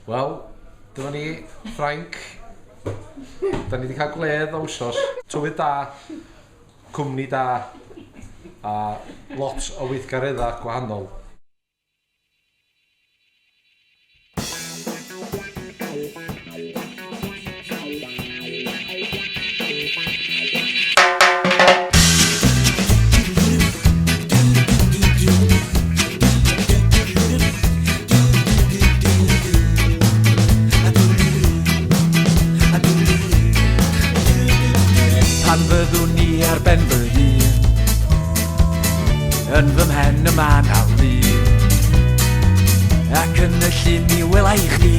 Wel, dyma ni, Ffrainc. Da ni wedi cael gwledd o wsos. Tywydd da, cwmni da, a lot o weithgareddau gwahanol. Pan fyddwn ni ar ben fy hun, yn fy mhen yma na lun, ac yn y llun mi wela I chdi,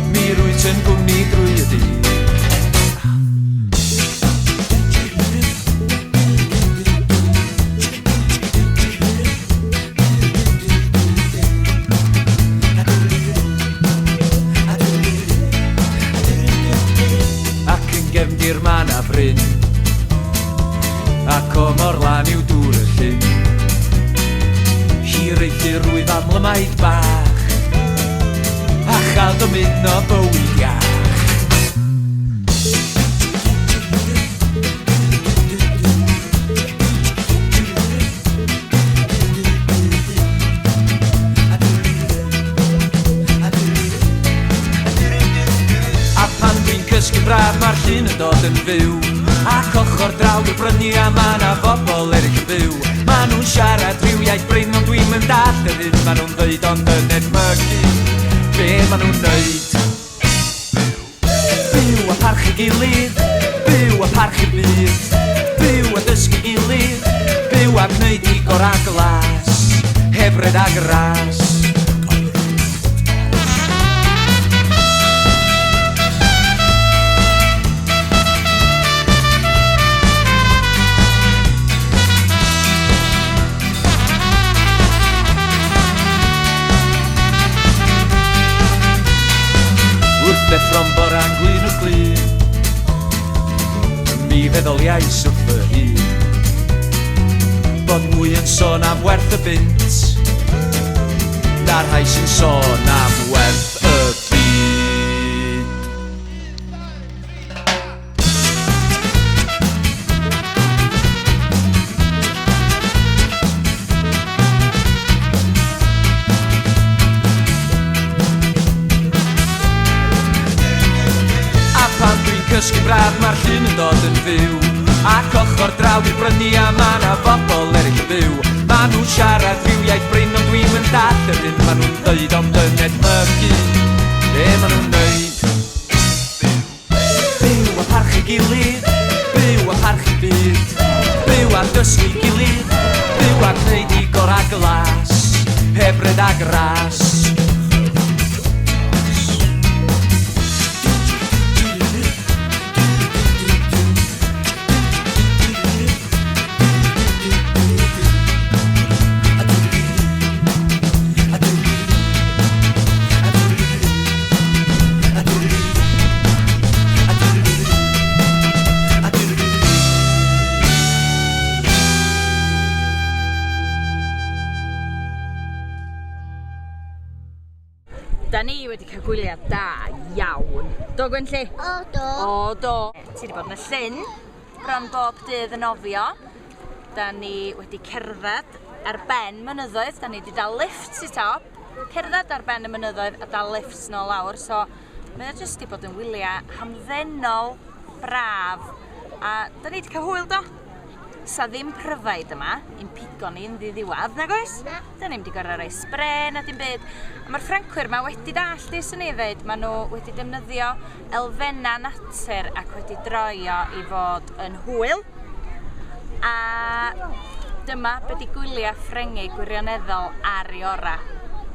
mi rwyt yn gwmni drwy y dydd. Gefndir ma na bryn, ac o morlan i'w dŵr y llyn. Hireithir rwydd amlymaid bach, a chael dymyn o bywyd iach. Cysgu braf mae'r llun yn dod yn fyw, ac ochr draw i'w brynu a ma' na bobl eryll yn byw. Ma' nhw'n siarad rhyw iaith bryn ond dwi'm yn dall yr hyn ma' nhw'n ddeud ond yn edmygu be ma' nhw'n neud. Byw a parchu gilydd, byw a parchu byd, byw a dysgu gilydd, byw a gwneud I gor a glas, hebred a gras. Deffro'n boran gwyn o glyn, mi feddoliais wrth fy hun, bod mwy yn sôn am werth y bint, na'r rhai sy'n sôn am werth y byd. Cysgu braf mae'r llun yn dod yn fyw, ac ochr draw i'w brynu a ma' na bobl eryll yn byw. Ma' nhw'n siarad rhyw iaith bryn ond dwi'm yn dall yr hyn ma' nhw'n dweud ond yn edmygu be ma' nhw'n neud. Byw a parchu gilydd, byw a parchu byd, byw a dysgu gilydd, byw a gwneud I gor a glas, hebred a gras. Da ni wedi cael gwyliau da iawn. Do Gwenlli? O, do. O, do. Ti wedi bod yn y llyn, bron bob dydd yn ofio. Da ni wedi cerdded ar ben mynyddoedd, da ni wedi dal lifts I top, cerdded ar ben y mynyddoedd a dal lifts nôl lawr, so mae'n jyst wedi bod yn wyliau hamddenol, braf, a da ni wedi cael hwyl do. Sa ddim pryfaid yma, i'n pigo ni'n ddiddiwedd, nag oes? Da ni'n mynd I gorau rhoi spray na dim byd. A mae'r Ffrancwyr yma wedi dallt I swn I ddweud, maen nhw wedi defnyddio elfenna natur ac wedi droio I fod yn hwyl. A dyma be di gwyliau Ffrengig gwirioneddol ar I ora.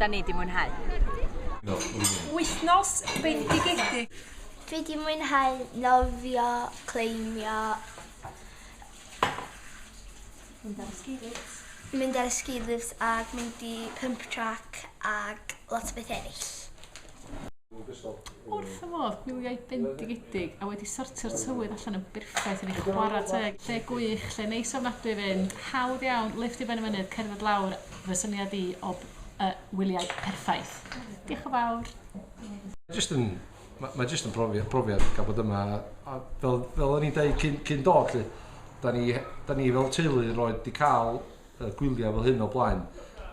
Da ni di mwynhau. Wythnos bendigedig. Dwi di mwynhau nofio, cleimio, mynd ar y ski lifts ac mynd I pump track ac lot o beth eraill. Wrth y modd, gwyliau bendigedig a wedi sortio'r tywydd allan yn berffaith yn eich chwarae teg. Lle gwych, lle neis ofnadwy fynd, hawdd iawn, lift I ben y mynydd, cerdded lawr, fy syniad I o y wyliau perffaith. Diolch yn fawr. Mae jyst yn profiad gael bod yma. A fel o'n i'n dweud cyn dod, da ni fel teulu roed di cael gwyliau fel hyn o blaen.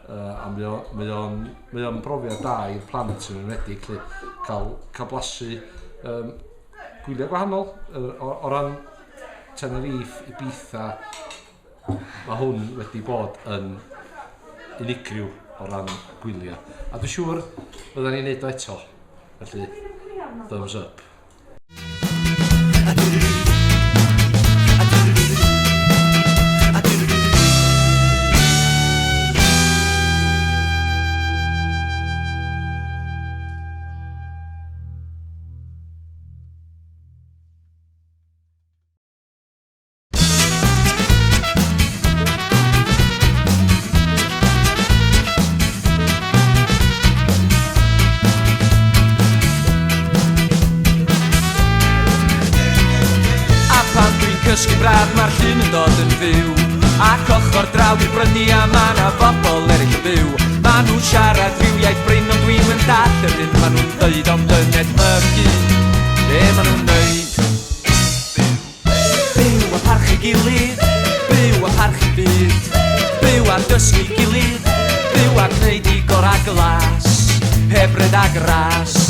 A mae o'n profiad da i'r plant yn enwedig, cael blasu gwyliau gwahanol. O ran Tenerife, Ibiza, mae hwn wedi bod yn unigryw o ran gwyliau. A dwi'n siŵr fydda ni'n neud o eto, felly thumbs up. Cysgu braf mae'r llun yn dod yn fyw Ac ochr draw i'r brynu a ma' na bobl eraill yn byw Ma' nhw'n siarad rhyw iaith brin ond dwi'm yn dall yr hyn ma' nhw'n dweud ond yn edmygu Be ma' nhw'n neud Byw a parchu gilydd Byw a parchu byd Byw a dysgu gilydd Byw a gwneud i gorau glas Heb ryd a gras